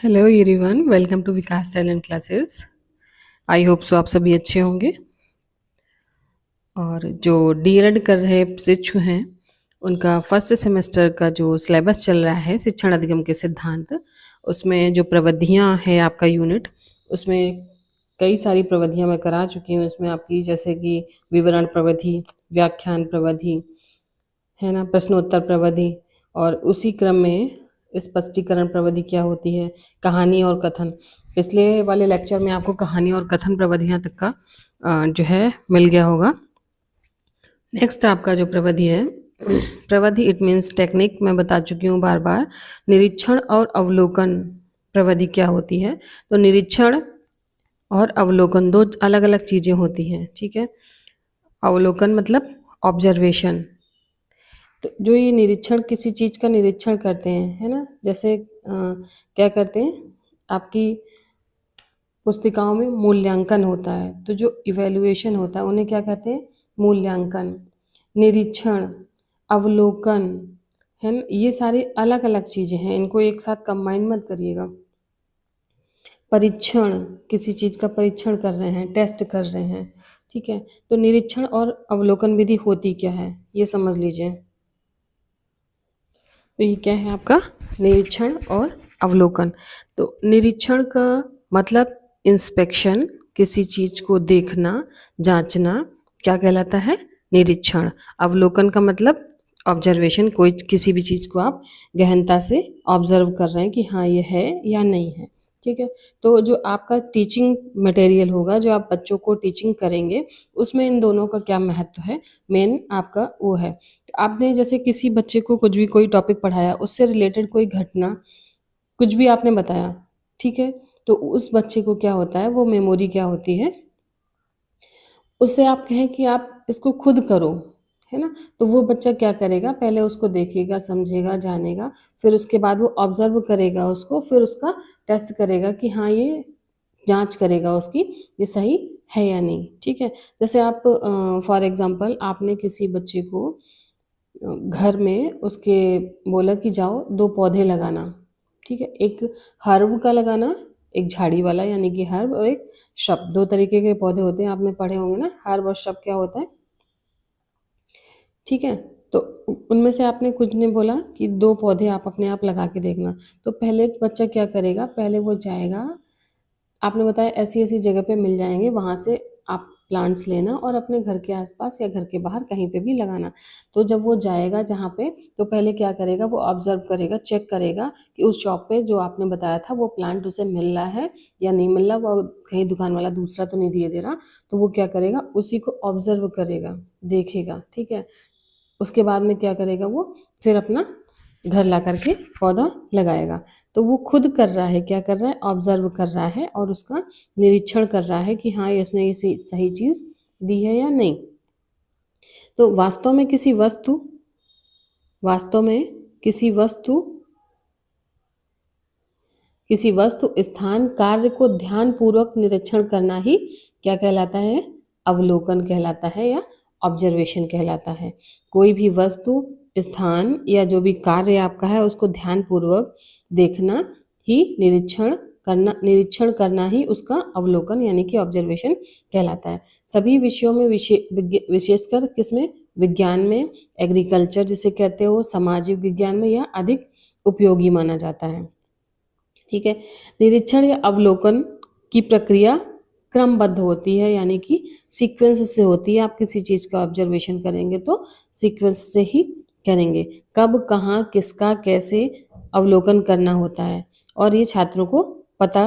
Hello everyone, welcome to Vikas talent classes. I hope so आप सभी अच्छे होंगे। और जो डीएलएड कर रहे शिक्षु हैं उनका फर्स्ट सेमेस्टर का जो सिलेबस चल रहा है शिक्षण अधिगम के सिद्धांत, उसमें जो प्रविधियां है आपका यूनिट, उसमें कई सारी प्रविधियां मैं करा चुकी हूँ। इसमें आपकी जैसे कि विवरण प्रविधि, व्याख्यान प्रविधि है ना, प्रश्नोत्तर प्रविधि, और उसी क्रम में स्पष्टीकरण प्रविधि क्या होती है, कहानी और कथन। पिछले वाले लेक्चर में आपको कहानी और कथन प्रविधियां तक का जो है मिल गया होगा। नेक्स्ट आपका जो प्रविधि है, प्रविधि इट मीन्स टेक्निक, मैं बता चुकी हूँ बार बार। निरीक्षण और अवलोकन प्रविधि क्या होती है, तो निरीक्षण और अवलोकन दो अलग अलग चीज़ें होती हैं, ठीक है। अवलोकन मतलब ऑब्जर्वेशन। तो जो ये निरीक्षण, किसी चीज़ का निरीक्षण करते हैं, है ना, जैसे क्या करते हैं, आपकी पुस्तिकाओं में मूल्यांकन होता है, तो जो इवैल्यूएशन होता है उन्हें क्या कहते हैं, मूल्यांकन। निरीक्षण, अवलोकन, है ना, ये सारी अलग अलग चीज़ें हैं, इनको एक साथ कंबाइन मत करिएगा। परीक्षण, किसी चीज़ का परीक्षण कर रहे हैं, टेस्ट कर रहे हैं, ठीक है। तो निरीक्षण और अवलोकन विधि होती क्या है, ये समझ लीजिए। तो ये क्या है आपका, निरीक्षण और अवलोकन। तो निरीक्षण का मतलब इंस्पेक्शन, किसी चीज को देखना, जांचना, क्या कहलाता है, निरीक्षण। अवलोकन का मतलब ऑब्जर्वेशन, कोई किसी भी चीज को आप गहनता से ऑब्जर्व कर रहे हैं कि हाँ ये है या नहीं है, ठीक है। तो जो आपका टीचिंग मटेरियल होगा, जो आप बच्चों को टीचिंग करेंगे, उसमें इन दोनों का क्या महत्व है, मेन आपका वो है। आपने जैसे किसी बच्चे को कुछ भी कोई टॉपिक पढ़ाया, उससे रिलेटेड कोई घटना कुछ भी आपने बताया, ठीक है, तो उस बच्चे को क्या होता है, वो मेमोरी क्या होती है, उससे आप कहें कि आप इसको खुद करो, है ना, तो वो बच्चा क्या करेगा, पहले उसको देखेगा, समझेगा, जानेगा, फिर उसके बाद वो ऑब्जर्व करेगा उसको, फिर उसका टेस्ट करेगा कि हाँ ये जांच करेगा उसकी, ये सही है या नहीं, ठीक है। जैसे आप फॉर एग्जांपल आपने किसी बच्चे को घर में उसके बोला कि जाओ 2 पौधे लगाना, ठीक है, एक हर्ब का लगाना, एक झाड़ी वाला यानी कि हर्ब, और एक श्रब। 2 तरीके के पौधे होते हैं, आपने पढ़े होंगे ना, हर्ब और श्रब क्या होता है, ठीक है। तो उनमें से आपने कुछ ने बोला कि 2 पौधे आप अपने आप लगा के देखना। तो पहले बच्चा क्या करेगा, पहले वो जाएगा, आपने बताया ऐसी-ऐसी जगह पे मिल जाएँगे, वहाँ से आप प्लांट्स लेना और अपने घर के आस-पास या घर के बाहर कहीं पे भी लगाना। तो जब वो जाएगा जहाँ पे, तो पहले क्या करेगा, वो ऑब्ज़र्व करेगा, चेक करेगा कि उस शॉप पे जो आपने बताया था वो प्लांट उसे मिल रहा है या नहीं मिल रहा, वो कहीं दुकान वाला दूसरा तो नहीं दिए दे रहा। तो वो क्या करेगा, उसी को ऑब्ज़र्व करेगा, देखेगा, ठीक है। उसके बाद में क्या करेगा वो, फिर अपना घर ला कर के पौधा लगाएगा। तो वो खुद कर रहा है, क्या कर रहा है, ऑब्जर्व कर रहा है और उसका निरीक्षण कर रहा है कि हाँ इसने ये सही चीज़ दी है या नहीं। तो वास्तव में किसी वस्तु, स्थान, कार्य को ध्यान पूर्वक निरीक्षण करना ही क्या कहलाता है, अवलोकन कहलाता है या ऑब्जर्वेशन कहलाता है। कोई भी वस्तु, स्थान या जो भी कार्य आपका है उसको ध्यान पूर्वक देखना ही निरीक्षण करना ही उसका अवलोकन यानी कि ऑब्जर्वेशन कहलाता है। सभी विषयों में विशेषकर किसमें, विज्ञान में, एग्रीकल्चर जिसे कहते हो, सामाजिक विज्ञान में यह अधिक उपयोगी माना जाता है, ठीक है। निरीक्षण या अवलोकन की प्रक्रिया क्रमबद्ध होती है, यानी कि सीक्वेंस से होती है। आप किसी चीज़ का ऑब्जर्वेशन करेंगे तो सीक्वेंस से ही करेंगे, कब, कहाँ, किसका, कैसे अवलोकन करना होता है, और ये छात्रों को पता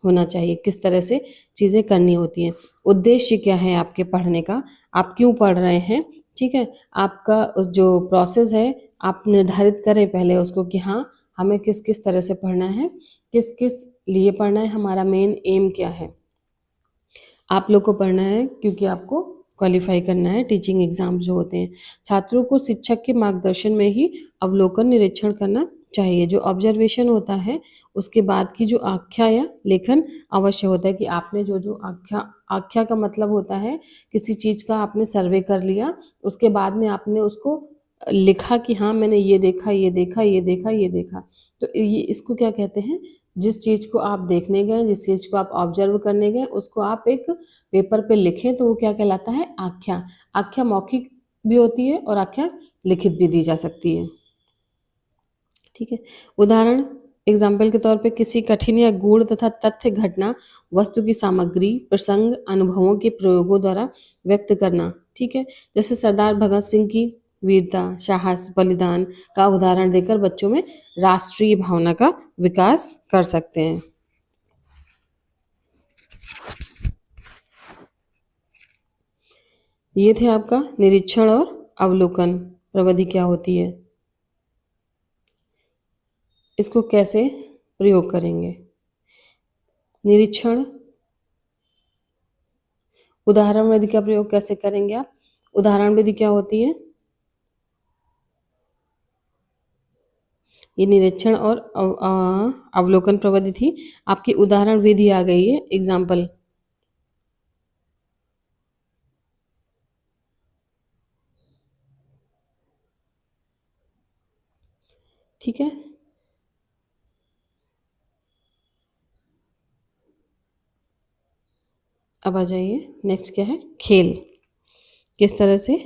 होना चाहिए किस तरह से चीज़ें करनी होती हैं। उद्देश्य क्या है आपके पढ़ने का, आप क्यों पढ़ रहे हैं, ठीक है। आपका जो प्रोसेस है आप निर्धारित करें पहले उसको कि हाँ हमें किस किस तरह से पढ़ना है, किस किस लिए पढ़ना है, हमारा मेन एम क्या है। आप लोग को पढ़ना है क्योंकि आपको क्वालिफाई करना है टीचिंग एग्जाम जो होते हैं। छात्रों को शिक्षक के मार्गदर्शन में ही अवलोकन निरीक्षण करना चाहिए। जो ऑब्जर्वेशन होता है उसके बाद की जो आख्या या लेखन अवश्य होता है कि आपने जो जो आख्या का मतलब होता है किसी चीज़ का आपने सर्वे कर लिया, उसके बाद में आपने उसको लिखा कि हाँ मैंने ये देखा, ये देखा, ये देखा, ये देखा। तो ये इसको क्या कहते हैं, जिस चीज़ को आप देखने गए, जिस चीज़ को आप ऑब्जर्व करने गए, उसको आप एक पेपर पे लिखें तो वो क्या कहलाता है? आख्या। आख्या मौखिक भी होती है और आख्या लिखित भी दी जा सकती है। ठीक है। उदाहरण एग्जाम्पल के तौर पे किसी कठिन या गूढ़ तथा तथ्य घटना वस्तु की सामग्री प्रसंग अनुभवों के प्रयोगों द्वारा व्यक्त करना। ठीक है। जैसे सरदार भगत सिंह की वीरता साहस बलिदान का उदाहरण देकर बच्चों में राष्ट्रीय भावना का विकास कर सकते हैं। ये थे आपका निरीक्षण और अवलोकन प्रविधि क्या होती है, इसको कैसे प्रयोग करेंगे। निरीक्षण उदाहरण विधि का प्रयोग कैसे करेंगे आप? उदाहरण विधि क्या होती है? ये निरीक्षण और अवलोकन प्रविधि थी। आपकी उदाहरण विधि आ गई है, एग्जाम्पल। ठीक है। अब आ जाइए, नेक्स्ट क्या है? खेल। किस तरह से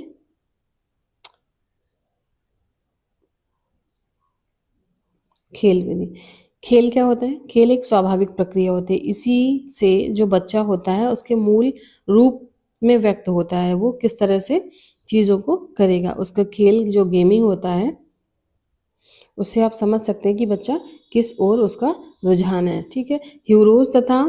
खेल विधि। खेल क्या होता है? खेल एक स्वाभाविक प्रक्रिया होती है। इसी से जो बच्चा होता है उसके मूल रूप में व्यक्त होता है, वो किस तरह से चीज़ों को करेगा। उसका खेल जो गेमिंग होता है उससे आप समझ सकते हैं कि बच्चा किस ओर उसका रुझान है। ठीक है। ह्यूरोज तथा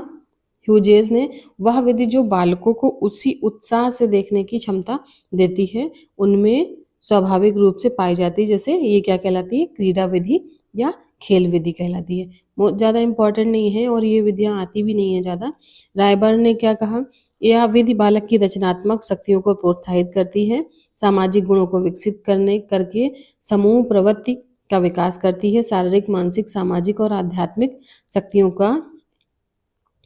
ह्यूजेस ने वह विधि जो बालकों को उसी उत्साह से देखने की क्षमता देती है उनमें स्वाभाविक रूप से पाई जाती है। जैसे ये क्या कहलाती है? क्रीड़ा विधि या खेल विधि कहलाती है। वो ज़्यादा इम्पोर्टेंट नहीं है और ये विधियाँ आती भी नहीं है ज़्यादा। रायबर्न ने क्या कहा? यह विधि बालक की रचनात्मक शक्तियों को प्रोत्साहित करती है, सामाजिक गुणों को विकसित करने करके समूह प्रवृत्ति का विकास करती है, शारीरिक मानसिक सामाजिक और आध्यात्मिक शक्तियों का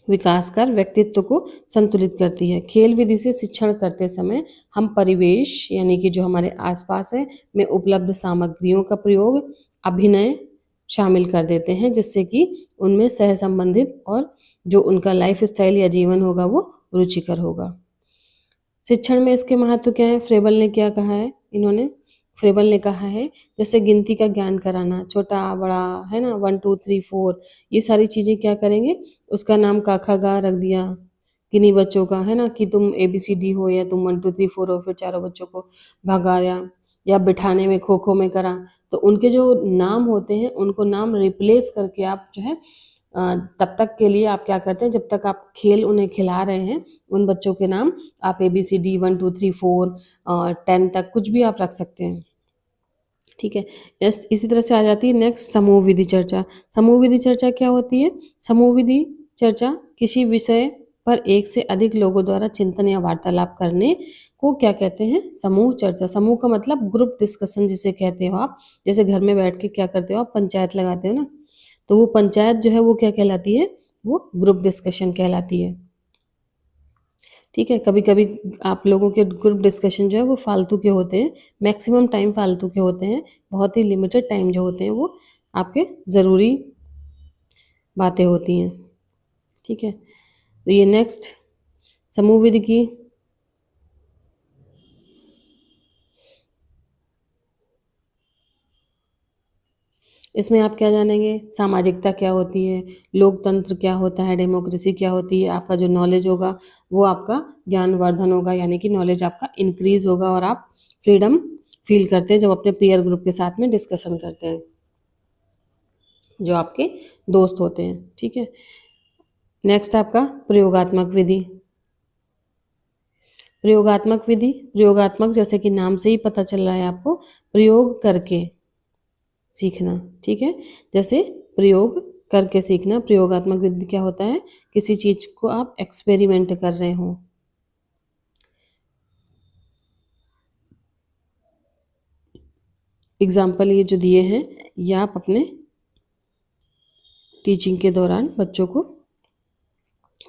विकास कर व्यक्तित्व को संतुलित करती है। खेल विधि से शिक्षण करते समय हम परिवेश यानी कि जो हमारे आसपास है में उपलब्ध सामग्रियों का प्रयोग अभिनय शामिल कर देते हैं, जिससे कि उनमें सह संबंधित और जो उनका लाइफ स्टाइल या जीवन होगा वो रुचिकर होगा। शिक्षण में इसके महत्व क्या है? फ्रेबल ने क्या कहा है? इन्होंने फ्रेबल ने कहा है जैसे गिनती का ज्ञान कराना, छोटा बड़ा है ना, 1 2 3 4 ये सारी चीज़ें क्या करेंगे? उसका नाम क ख ग रख दिया किन्हीं बच्चों का, है ना, कि तुम ABCD हो या तुम 1 2 3 4 हो, फिर चारों बच्चों को भगाया या बिठाने में खो खो में करा। तो उनके जो नाम होते हैं उनको नाम रिप्लेस करके आप जो है तब तक के लिए आप क्या करते हैं, जब तक आप खेल उन्हें खिला रहे हैं उन बच्चों के नाम आप ABCD 1 2 3 4 10 तक कुछ भी आप रख सकते हैं। ठीक है। इसी तरह से आ जाती है नेक्स्ट समूह विधि चर्चा। समूह विधि चर्चा क्या होती है? समूह विधि चर्चा किसी विषय पर एक से अधिक लोगों द्वारा चिंतन या वार्तालाप करने को क्या कहते हैं? समूह चर्चा। समूह का मतलब ग्रुप डिस्कशन जिसे कहते हो आप। जैसे घर में बैठ के क्या करते हो आप? पंचायत लगाते हो ना, तो वो पंचायत जो है वो क्या कहलाती है? वो ग्रुप डिस्कशन कहलाती है। ठीक है। कभी कभी आप लोगों के ग्रुप डिस्कशन जो है वो फालतू के होते हैं, मैक्सिमम टाइम फालतू के होते हैं, बहुत ही लिमिटेड टाइम जो होते हैं वो आपके ज़रूरी बातें होती हैं। ठीक है। तो ये नेक्स्ट समूह विधि की इसमें आप क्या जानेंगे? सामाजिकता क्या होती है, लोकतंत्र क्या होता है, डेमोक्रेसी क्या होती है। आपका जो नॉलेज होगा वो आपका ज्ञानवर्धन होगा, यानी कि नॉलेज आपका इंक्रीज होगा और आप फ्रीडम फील करते हैं जब अपने पीयर ग्रुप के साथ में डिस्कशन करते हैं, जो आपके दोस्त होते हैं। ठीक है। नेक्स्ट आपका प्रयोगात्मक विधि। प्रयोगात्मक विधि, प्रयोगात्मक जैसे कि नाम से ही पता चल रहा है आपको, प्रयोग करके सीखना। ठीक है। जैसे प्रयोग करके सीखना। प्रयोगात्मक विधि क्या होता है? किसी चीज को आप एक्सपेरिमेंट कर रहे हो। एग्जाम्पल ये जो दिए हैं ये आप अपने टीचिंग के दौरान बच्चों को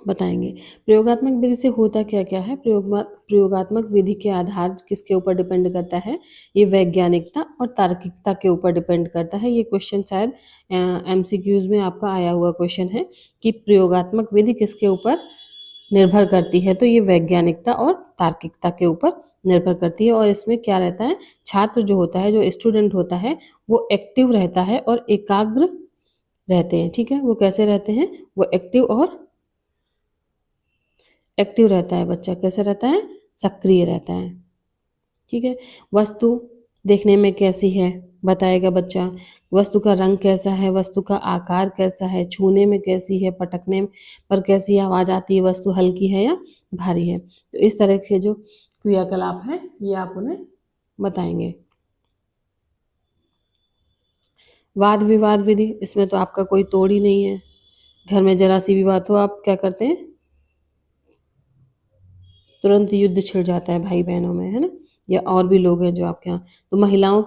बताएंगे। प्रयोगात्मक विधि से होता क्या क्या है? प्रयोगात्मक विधि के आधार किसके ऊपर डिपेंड करता है? ये वैज्ञानिकता और तार्किकता के ऊपर डिपेंड करता है। ये क्वेश्चन शायद एमसीक्यूज में आपका आया हुआ क्वेश्चन है कि प्रयोगात्मक विधि किसके ऊपर निर्भर करती है? तो ये वैज्ञानिकता और तार्किकता के ऊपर निर्भर करती है। और इसमें क्या रहता है, छात्र जो होता है, जो स्टूडेंट होता है, वो एक्टिव रहता है और एकाग्र रहते हैं। ठीक है, वो कैसे रहते हैं? वो एक्टिव रहता है। बच्चा कैसे रहता है? सक्रिय रहता है। ठीक है। वस्तु देखने में कैसी है? बताएगा बच्चा। वस्तु का रंग कैसा है? वस्तु का आकार कैसा है? छूने में कैसी है? पटकने पर कैसी आवाज आती है? वस्तु हल्की है या भारी है? तो इस तरह के जो क्रियाकलाप है ये आप उन्हें बताएंगे। वाद विवाद विधि, इसमें तो आपका कोई तोड़ ही नहीं है। घर में जरा सी भी बात हो, आप क्या करते हैं? तुरंत युद्ध छिड़ जाता है भाई बहनों में, है ना? या और भी लोग हैं जो आपके यहाँ। तो महिलाओं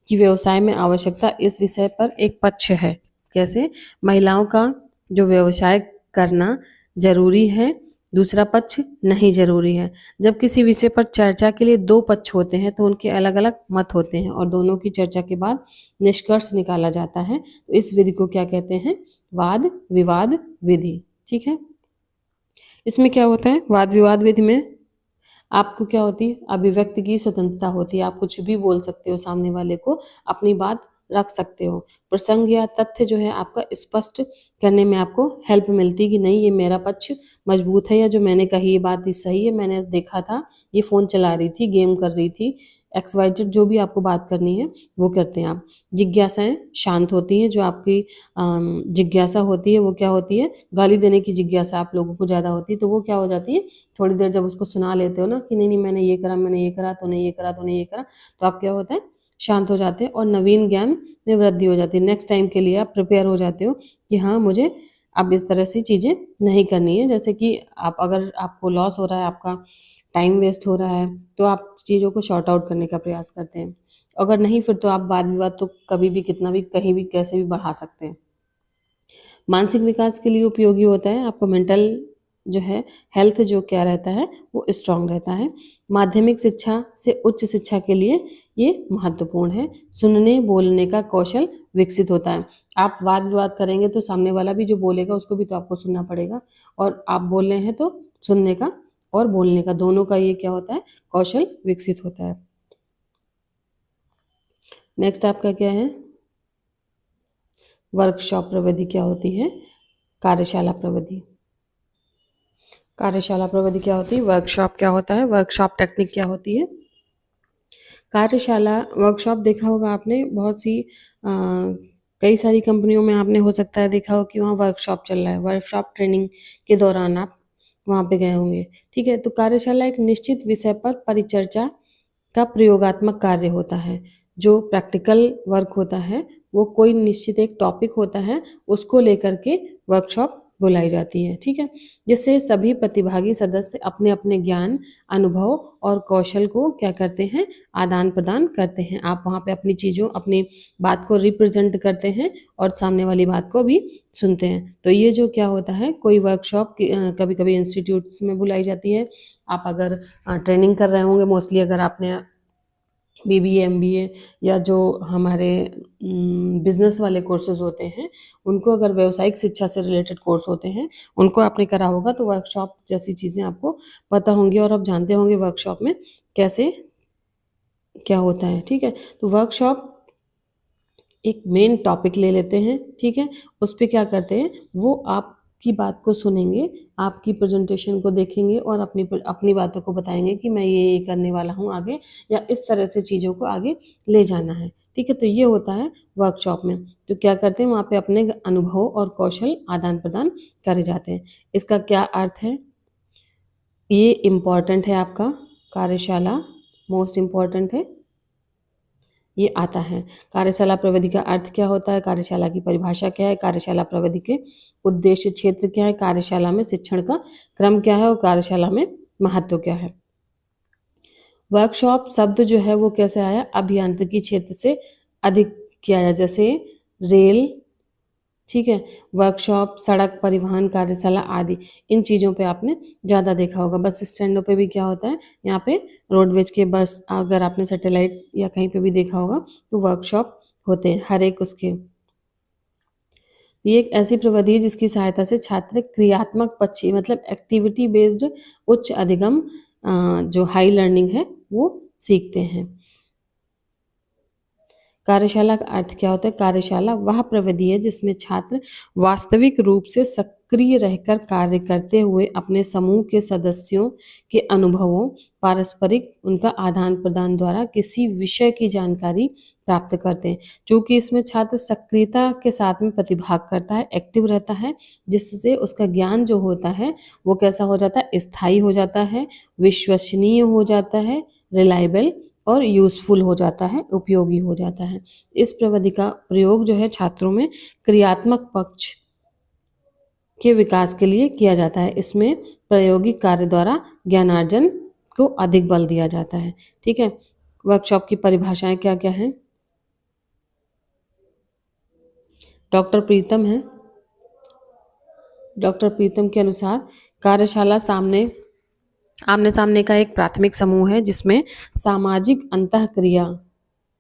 की व्यवसाय में आवश्यकता, इस विषय पर एक पक्ष है। कैसे? महिलाओं का जो व्यवसाय करना जरूरी है, दूसरा पक्ष नहीं जरूरी है। जब किसी विषय पर चर्चा के लिए दो पक्ष होते हैं तो उनके अलग अलग मत होते हैं और दोनों की चर्चा के बाद निष्कर्ष निकाला जाता है। तो इस विधि को क्या कहते हैं? वाद विवाद विधि। ठीक है। इसमें क्या होता है? वाद विवाद विधि में आपको क्या होती है? अभिव्यक्ति की स्वतंत्रता होती है। आप कुछ भी बोल सकते हो, सामने वाले को अपनी बात रख सकते हो। प्रसंग या तथ्य जो है आपका स्पष्ट करने में आपको हेल्प मिलती है कि नहीं, ये मेरा पक्ष मजबूत है, या जो मैंने कही ये बात ही सही है, मैंने देखा था, ये फ़ोन चला रही थी, गेम कर रही थी, एक्स वाई जेड जो भी आपको बात करनी है वो करते हैं आप। जिज्ञासाएं शांत होती हैं। जो आपकी जिज्ञासा होती है वो क्या होती है? गाली देने की जिज्ञासा आप लोगों को ज़्यादा होती है, तो वो क्या हो जाती है? थोड़ी देर जब उसको सुना लेते हो ना कि नहीं नहीं मैंने ये करा, मैंने ये करा, तूने ये करा, तूने ये करा, तो आप क्या होता है? शांत हो जाते हैं और नवीन ज्ञान में वृद्धि हो जाती है। नेक्स्ट टाइम के लिए आप प्रिपेयर हो जाते हो कि हाँ, मुझे अब इस तरह से चीज़ें नहीं करनी है। जैसे कि आप, अगर आपको लॉस हो रहा है, आपका टाइम वेस्ट हो रहा है, तो आप चीज़ों को शॉर्ट आउट करने का प्रयास करते हैं। अगर नहीं, फिर तो आप वाद विवाद तो कभी भी, कितना भी, कहीं भी, कैसे भी बढ़ा सकते हैं। मानसिक विकास के लिए उपयोगी होता है। आपको मेंटल जो है हेल्थ जो क्या रहता है वो स्ट्रांग रहता है। माध्यमिक शिक्षा से उच्च शिक्षा के लिए ये महत्वपूर्ण है। सुनने बोलने का कौशल विकसित होता है। आप वाद विवाद करेंगे तो सामने वाला भी जो बोलेगा उसको भी तो आपको सुनना पड़ेगा, और आप बोल रहे हैं तो सुनने का और बोलने का दोनों का ये क्या होता है? कौशल विकसित होता है। नेक्स्ट आपका क्या है? वर्कशॉप प्रविधि क्या होती है? कार्यशाला प्रविधि। कार्यशाला प्रविधि क्या होती है? वर्कशॉप क्या होता है? वर्कशॉप टेक्निक क्या होती है? कार्यशाला वर्कशॉप देखा होगा आपने, बहुत सी कई सारी कंपनियों में आपने हो सकता है देखा हो कि वहाँ वर्कशॉप चल रहा है। वर्कशॉप ट्रेनिंग के दौरान आप वहाँ पे गए होंगे। ठीक है। तो कार्यशाला एक निश्चित विषय पर परिचर्चा का प्रयोगात्मक कार्य होता है। जो प्रैक्टिकल वर्क होता है वो कोई निश्चित एक टॉपिक होता है, उसको लेकर के वर्कशॉप बुलाई जाती है। ठीक है। जिससे सभी प्रतिभागी सदस्य अपने अपने ज्ञान, अनुभव और कौशल को क्या करते हैं? आदान प्रदान करते हैं। आप वहाँ पे अपनी चीज़ों, अपनी बात को रिप्रेजेंट करते हैं और सामने वाली बात को भी सुनते हैं। तो ये जो क्या होता है, कोई वर्कशॉप कभी कभी इंस्टीट्यूट्स में बुलाई जाती है। आप अगर ट्रेनिंग कर रहे होंगे, मोस्टली अगर आपने बीबीए, एमबीए या जो हमारे बिजनेस वाले कोर्सेज होते हैं, उनको अगर व्यावसायिक शिक्षा से रिलेटेड कोर्स होते हैं, उनको आपने करा होगा, तो वर्कशॉप जैसी चीज़ें आपको पता होंगी और आप जानते होंगे वर्कशॉप में कैसे क्या होता है। ठीक है। तो वर्कशॉप एक मेन टॉपिक ले लेते हैं। ठीक है। उस पे क्या करते हैं, वो आपकी बात को सुनेंगे, आपकी प्रेजेंटेशन को देखेंगे और अपनी अपनी बातों को बताएंगे कि मैं ये करने वाला हूँ आगे, या इस तरह से चीज़ों को आगे ले जाना है। ठीक है। तो ये होता है वर्कशॉप में। तो क्या करते हैं, वहाँ पे अपने अनुभव और कौशल आदान प्रदान करे जाते हैं। इसका क्या अर्थ है? ये इम्पॉर्टेंट है आपका, कार्यशाला मोस्ट इम्पॉर्टेंट है, ये आता है। कार्यशाला प्रविधि का अर्थ क्या होता है? कार्यशाला की परिभाषा क्या है? कार्यशाला प्रविधि के उद्देश्य क्षेत्र क्या है? कार्यशाला में शिक्षण का क्रम क्या है? और कार्यशाला में महत्व क्या है? वर्कशॉप शब्द जो है वो कैसे आया? अभियांत्रिकी क्षेत्र से अधिक किया जाए, जैसे रेल, ठीक है। वर्कशॉप, सड़क परिवहन कार्यशाला आदि इन चीज़ों पे आपने ज़्यादा देखा होगा। बस स्टैंडों पे भी क्या होता है, यहाँ पे रोडवेज के बस, अगर आपने सैटेलाइट या कहीं पे भी देखा होगा तो वर्कशॉप होते हैं हर एक उसके। ये एक ऐसी प्रविधि है जिसकी सहायता से छात्र क्रियात्मक पक्षी मतलब एक्टिविटी बेस्ड उच्च अधिगम जो हाई लर्निंग है वो सीखते हैं। कार्यशाला का अर्थ क्या होता है? कार्यशाला वह प्रविधि है जिसमें छात्र वास्तविक रूप से सक्रिय रहकर कार्य करते हुए अपने समूह के सदस्यों के अनुभवों, पारस्परिक उनका आदान प्रदान द्वारा किसी विषय की जानकारी प्राप्त करते हैं। चूंकि इसमें छात्र सक्रियता के साथ में प्रतिभाग करता है, एक्टिव रहता है, जिससे उसका ज्ञान जो होता है वो कैसा हो जाता है? स्थायी हो जाता है, विश्वसनीय हो जाता है, रिलायबल और यूज़फुल हो जाता है, उपयोगी हो जाता है। इस प्रविधि का प्रयोग जो है छात्रों में क्रियात्मक पक्ष के विकास के लिए किया जाता है। इसमें प्रायोगिक कार्य द्वारा ज्ञानार्जन को अधिक बल दिया जाता है। ठीक है। वर्कशॉप की परिभाषाएं क्या-क्या हैं? डॉक्टर प्रीतम है। डॉक्टर प्रीतम के अनुसार कार्यशाला आमने सामने का एक प्राथमिक समूह है जिसमें सामाजिक अंतःक्रिया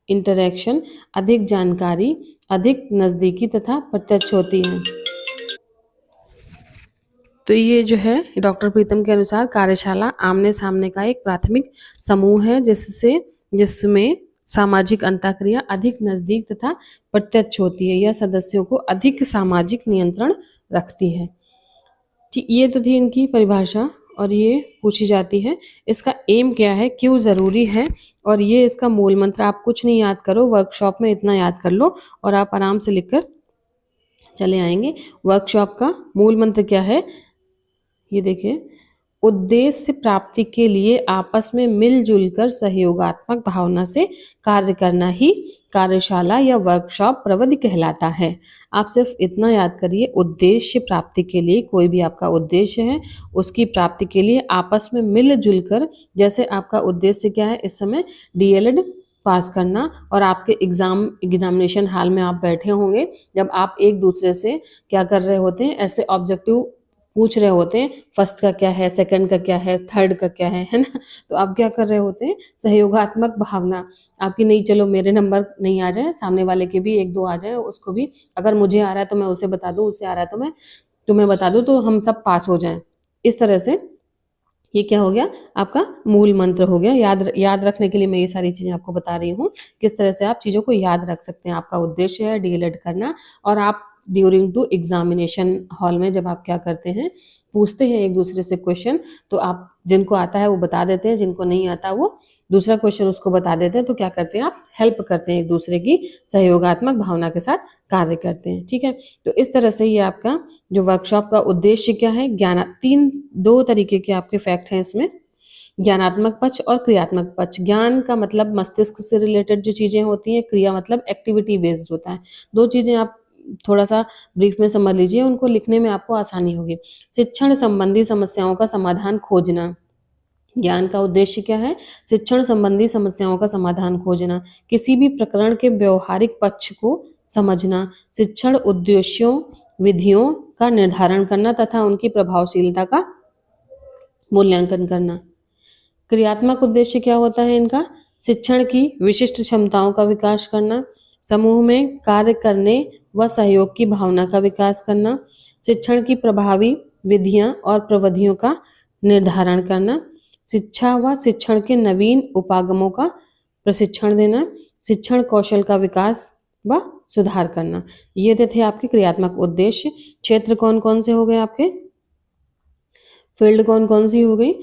इंटरैक्शन, अधिक जानकारी, अधिक नज़दीकी तथा प्रत्यक्ष होती है। तो ये जो है डॉक्टर प्रीतम के अनुसार कार्यशाला आमने सामने का एक प्राथमिक समूह है जिसमें सामाजिक अंतःक्रिया अधिक नज़दीक तथा प्रत्यक्ष होती है। यह सदस्यों को अधिक सामाजिक नियंत्रण रखती है। ठीक, ये तो थी इनकी परिभाषा और ये पूछी जाती है इसका एम क्या है, क्यों ज़रूरी है, और ये इसका मूल मंत्र। आप कुछ नहीं याद करो, वर्कशॉप में इतना याद कर लो और आप आराम से लिखकर चले आएंगे। वर्कशॉप का मूल मंत्र क्या है, ये देखिए, उद्देश्य प्राप्ति के लिए आपस में मिलजुल कर सहयोगात्मक भावना से कार्य करना ही कार्यशाला या वर्कशॉप प्रविधि कहलाता है। आप सिर्फ इतना याद करिए, उद्देश्य प्राप्ति के लिए, कोई भी आपका उद्देश्य है उसकी प्राप्ति के लिए आपस में मिलजुल कर, जैसे आपका उद्देश्य क्या है इस समय, डीएलएड पास करना, और आपके एग्जामिनेशन हॉल में आप बैठे होंगे, जब आप एक दूसरे से क्या कर रहे होते हैं, ऐसे ऑब्जेक्टिव पूछ रहे होते हैं, फर्स्ट का क्या है, सेकंड का क्या है, थर्ड का क्या है ना। तो आप क्या कर रहे होते हैं, सहयोगात्मक भावना आपकी, नहीं चलो मेरे नंबर नहीं आ जाए, सामने वाले के भी एक दो आ जाए, उसको भी, अगर मुझे आ रहा है तो मैं उसे बता दूं, उससे आ रहा है तो मैं तुम्हें बता दूं, तो हम सब पास हो जाएं। इस तरह से ये क्या हो गया, आपका मूल मंत्र हो गया। याद रखने के लिए मैं ये सारी चीज़ें आपको बता रही हूँ, किस तरह से आप चीज़ों को याद रख सकते हैं। आपका उद्देश्य है डीएलएड करना, और आप ड्यूरिंग टू एग्जामिनेशन हॉल में जब आप क्या करते हैं, पूछते हैं एक दूसरे से क्वेश्चन, तो आप जिनको आता है वो बता देते हैं, जिनको नहीं आता वो दूसरा क्वेश्चन उसको बता देते हैं। तो क्या करते हैं, आप हेल्प करते हैं एक दूसरे की, सहयोगात्मक भावना के साथ कार्य करते हैं। ठीक है। तो इस तरह से ये आपका जो वर्कशॉप का उद्देश्य क्या है, दो तरीके के आपके फैक्ट हैं इसमें, ज्ञानात्मक पक्ष और क्रियात्मक पक्ष। ज्ञान का मतलब मस्तिष्क से रिलेटेड जो चीज़ें होती हैं, क्रिया मतलब एक्टिविटी बेस्ड होता है। दो चीज़ें आप थोड़ा सा ब्रीफ में समझ लीजिए, उनको लिखने में आपको आसानी होगी। शिक्षण संबंधी समस्याओं का समाधान खोजना, ज्ञान का उद्देश्य क्या है, शिक्षण संबंधी समस्याओं का समाधान खोजना, किसी भी प्रकरण के व्यवहारिक पक्ष को समझना, शिक्षण उद्देश्यों विधियों का निर्धारण करना तथा उनकी प्रभावशीलता का मूल्यांकन करना। क्रियात्मक उद्देश्य क्या होता है इनका, शिक्षण की विशिष्ट क्षमताओं का विकास करना, समूह में कार्य करने व सहयोग की भावना का विकास करना, शिक्षण की प्रभावी विधियां और प्रविधियों का निर्धारण करना, शिक्षा व शिक्षण के नवीन उपागमों का प्रशिक्षण देना, शिक्षण कौशल का विकास व सुधार करना। ये थे आपके क्रियात्मक उद्देश्य। क्षेत्र कौन कौन से हो गए आपके, फील्ड कौन कौन सी हो गई,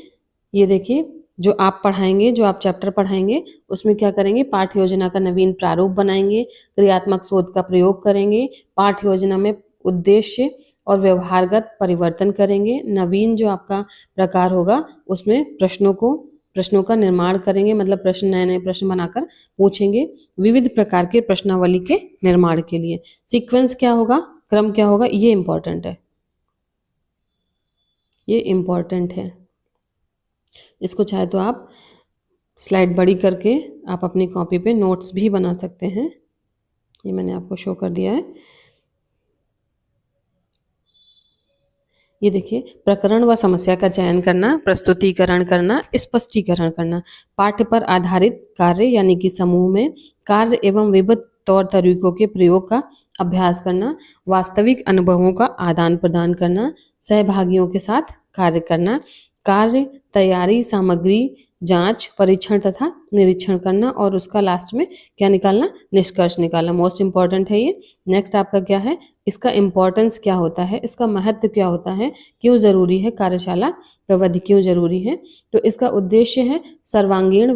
ये देखिए, जो आप पढ़ाएंगे, जो आप चैप्टर पढ़ाएंगे उसमें क्या करेंगे, पाठ्य योजना का नवीन प्रारूप बनाएंगे, क्रियात्मक शोध का प्रयोग करेंगे, पाठ्य योजना में उद्देश्य और व्यवहारगत परिवर्तन करेंगे, नवीन जो आपका प्रकार होगा उसमें प्रश्नों का निर्माण करेंगे, मतलब प्रश्न, नए नए प्रश्न बनाकर पूछेंगे, विविध प्रकार के प्रश्नावली के निर्माण के लिए। सीक्वेंस क्या होगा, क्रम क्या होगा, ये इंपॉर्टेंट है, ये इम्पॉर्टेंट है। इसको चाहे तो आप स्लाइड बड़ी करके आप अपनी कॉपी पे नोट्स भी बना सकते हैं, ये मैंने आपको शो कर दिया है। ये देखिए, प्रकरण व समस्या का चयन करना, प्रस्तुतिकरण करना, स्पष्टीकरण करना, पाठ्य पर आधारित कार्य यानी कि समूह में कार्य एवं विविध तौर तरीकों के प्रयोग का अभ्यास करना, वास्तविक अनुभवों का आदान प्रदान करना, सहभागियों के साथ कार्य करना, कार्य तैयारी सामग्री जांच परीक्षण तथा निरीक्षण करना, और उसका लास्ट में क्या निकालना, निष्कर्ष निकालना। मोस्ट इंपॉर्टेंट है ये। नेक्स्ट आपका क्या है, इसका इम्पोर्टेंस क्या होता है, इसका महत्व क्या होता है, क्यों जरूरी है कार्यशाला प्रविधि, क्यों जरूरी है। तो इसका उद्देश्य है सर्वांगीण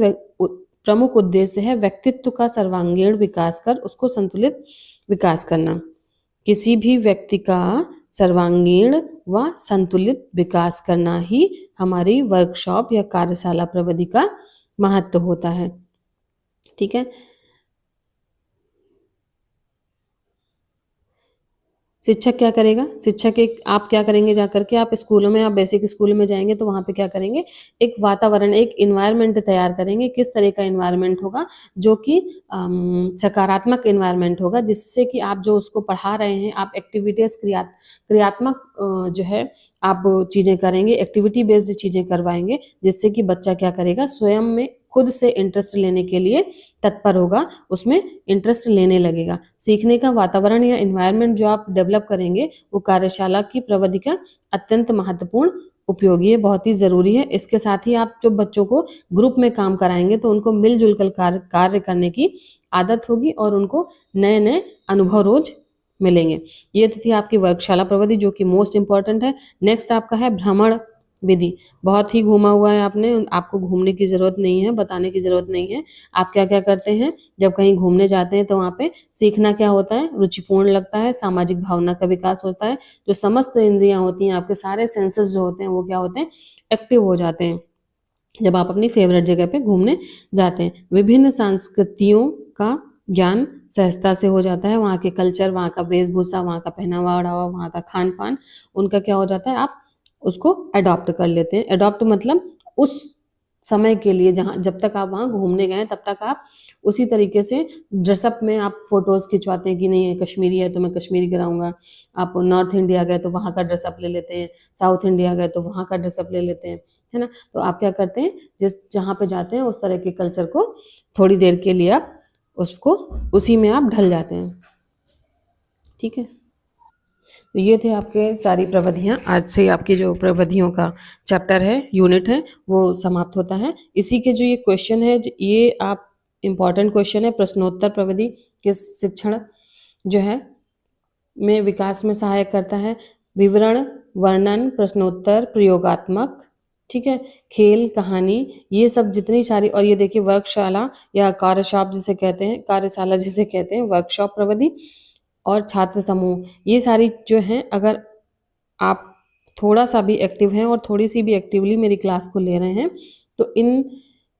प्रमुख उद्देश्य है व्यक्तित्व का सर्वांगीण विकास कर उसको संतुलित विकास करना। किसी भी व्यक्ति का सर्वांगीण व संतुलित विकास करना ही हमारी वर्कशॉप या कार्यशाला प्रविधि का महत्व होता है। ठीक है। शिक्षक क्या करेगा, शिक्षक एक आप क्या करेंगे, जाकर के आप स्कूलों में, आप बेसिक स्कूल में जाएंगे तो वहाँ पे क्या करेंगे, एक वातावरण, एक इन्वायरमेंट तैयार करेंगे। किस तरह का इन्वायरमेंट होगा, जो कि सकारात्मक इन्वायरमेंट होगा, जिससे कि आप जो उसको पढ़ा रहे हैं, आप एक्टिविटीज क्रियात्मक जो है आप चीज़ें करेंगे, एक्टिविटी बेस्ड चीज़ें करवाएंगे, जिससे कि बच्चा क्या करेगा, स्वयं में खुद से इंटरेस्ट लेने के लिए तत्पर होगा, उसमें इंटरेस्ट लेने लगेगा। सीखने का वातावरण या इन्वायरमेंट जो आप डेवलप करेंगे वो कार्यशाला की प्रविधि का अत्यंत महत्वपूर्ण उपयोगी है, बहुत ही ज़रूरी है। इसके साथ ही आप जो बच्चों को ग्रुप में काम कराएंगे तो उनको मिलजुल कर कार्य करने की आदत होगी और उनको नए नए अनुभव रोज मिलेंगे। ये तो थी आपकी वर्कशाला प्रविधि, जो कि मोस्ट इंपॉर्टेंट है। नेक्स्ट आपका है भ्रमण विधि। बहुत ही घूमा हुआ है आपने, आपको घूमने की ज़रूरत नहीं है, बताने की ज़रूरत नहीं है। आप क्या क्या करते हैं, जब कहीं घूमने जाते हैं तो वहाँ पे सीखना क्या होता है, रुचिपूर्ण लगता है, सामाजिक भावना का विकास होता है, जो समस्त इंद्रियां होती हैं, आपके सारे सेंसेस जो होते हैं वो क्या होते हैं, एक्टिव हो जाते हैं जब आप अपनी फेवरेट जगह पे घूमने जाते हैं। विभिन्न संस्कृतियों का ज्ञान सहजता से हो जाता है, वहाँ के कल्चर, वहाँ का वेशभूषा, वहाँ का पहनावा ओढ़ावा, वहाँ का खान पान, उनका क्या हो जाता है, आप उसको अडॉप्ट कर लेते हैं। अडॉप्ट मतलब उस समय के लिए, जहाँ जब तक आप वहाँ घूमने गए तब तक आप उसी तरीके से ड्रेसअप में आप फोटोज़ खिंचवाते हैं कि नहीं ये कश्मीरी है तो मैं कश्मीरी कराऊंगा। आप नॉर्थ इंडिया गए तो वहाँ का ड्रेसअप ले लेते हैं, साउथ इंडिया गए तो वहाँ का ड्रेसअप ले लेते हैं, है ना। तो आप क्या करते हैं, जिस जहाँ पे जाते हैं उस तरह के कल्चर को थोड़ी देर के लिए आप उसको उसी में आप ढल जाते हैं। ठीक है। तो ये थे आपके सारी प्रविधियाँ। आज से आपकी जो प्रविधियों का चैप्टर है, यूनिट है, वो समाप्त होता है। इसी के जो ये क्वेश्चन है, ये आप इम्पॉर्टेंट क्वेश्चन है। प्रश्नोत्तर प्रविधि किस शिक्षण जो है में विकास में सहायक करता है, विवरण, वर्णन, प्रश्नोत्तर, प्रयोगात्मक, ठीक है, खेल, कहानी, ये सब जितनी सारी, और ये देखिए वर्कशाला या कार्यशॉप जिसे कहते हैं, कार्यशाला जिसे कहते हैं, वर्कशॉप प्रविधि और छात्र समूह, ये सारी जो हैं, अगर आप थोड़ा सा भी एक्टिव हैं और थोड़ी सी भी एक्टिवली मेरी क्लास को ले रहे हैं तो इन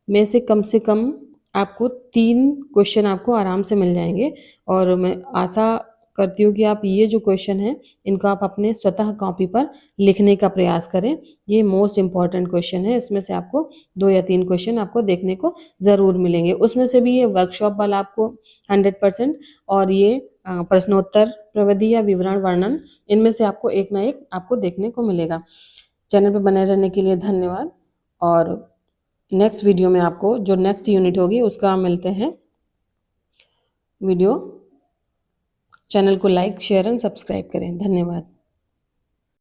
में से कम आपको 3 क्वेश्चन आपको आराम से मिल जाएंगे। और मैं आशा करती हूँ कि आप ये जो क्वेश्चन हैं इनको आप अपने स्वतः कॉपी पर लिखने का प्रयास करें। ये मोस्ट इम्पॉर्टेंट क्वेश्चन है, इसमें से आपको 2 या 3 क्वेश्चन आपको देखने को ज़रूर मिलेंगे। उसमें से भी ये वर्कशॉप वाला आपको 100% और ये प्रश्नोत्तर प्रविधि या विवरण वर्णन, इनमें से आपको एक ना एक आपको देखने को मिलेगा। चैनल पे बने रहने के लिए धन्यवाद। और नेक्स्ट वीडियो में आपको जो नेक्स्ट यूनिट होगी उसका मिलते हैं वीडियो। चैनल को लाइक, शेयर एंड सब्सक्राइब करें। धन्यवाद।